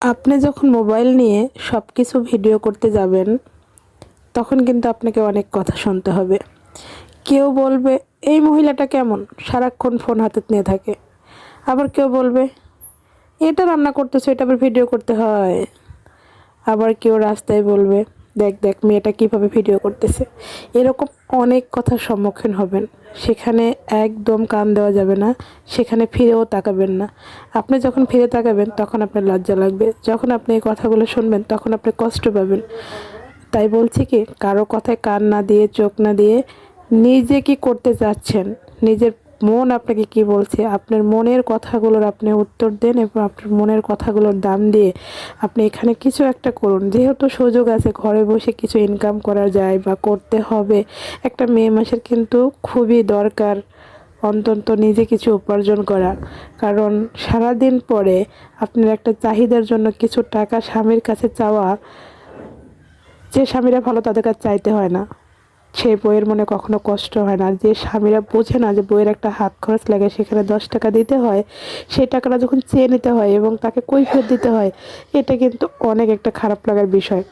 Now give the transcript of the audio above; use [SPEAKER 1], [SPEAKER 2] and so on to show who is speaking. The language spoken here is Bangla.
[SPEAKER 1] আপনি যখন মোবাইল নিয়ে সব কিছু ভিডিও করতে যাবেন, তখন কিন্তু আপনাকে অনেক কথা শুনতে হবে। কেউ বলবে, "এই মহিলাটা কেমন? সারাক্ষণ ফোন হাতে নিয়ে থাকে।" আবার কেউ বলবে, "এটা রান্না করতেছে, এটা আবার ভিডিও করতে হয়।" আবার কেউ রাস্তায় বলবে, "দেখ দেখ মেয়েটা কীভাবে ভিডিও করতেছে।" এরকম অনেক কথার সম্মুখীন হবেন। সেখানে একদম কান দেওয়া যাবে না, সেখানে ফিরেও তাকাবেন না। আপনি যখন ফিরে তাকাবেন তখন আপনার লজ্জা লাগবে। যখন আপনি এই কথাগুলো শুনবেন তখন আপনি কষ্ট পাবেন। তাই বলছি কি, কারো কথায় কান না দিয়ে, চোখ না দিয়ে নিজে কি করতে চাচ্ছেন, নিজের মন আপনাকে কি বলছে, আপনার মনের কথাগুলোর আপনি উত্তর দেন এবং আপনার মনের কথাগুলোর দাম দিয়ে আপনি এখানে কিছু একটা করুন। যেহেতু সুযোগ আছে, ঘরে বসে কিছু ইনকাম করা যায় বা করতে হবে। একটা মেয়ে মানুষের কিন্তু খুবই দরকার অন্তত নিজে কিছু উপার্জন করা। কারণ সারাদিন পরে আপনার একটা চাহিদার জন্য কিছু টাকা স্বামীর কাছে চাওয়া, যে স্বামীরা ভালো তাদের কাছে চাইতে হয় না, সে বইয়ের মনে কখনো কষ্ট হয় না। আর যে স্বামীরা বোঝে না যে বইয়ের একটা হাত খরচ লাগে, সেখানে 10 টাকা দিতে হয়, সেই টাকাটা যখন চেয়ে নিতে হয় এবং তাকে কৈফিয়ত দিতে হয়, এটা কিন্তু অনেক একটা খারাপ লাগার বিষয়।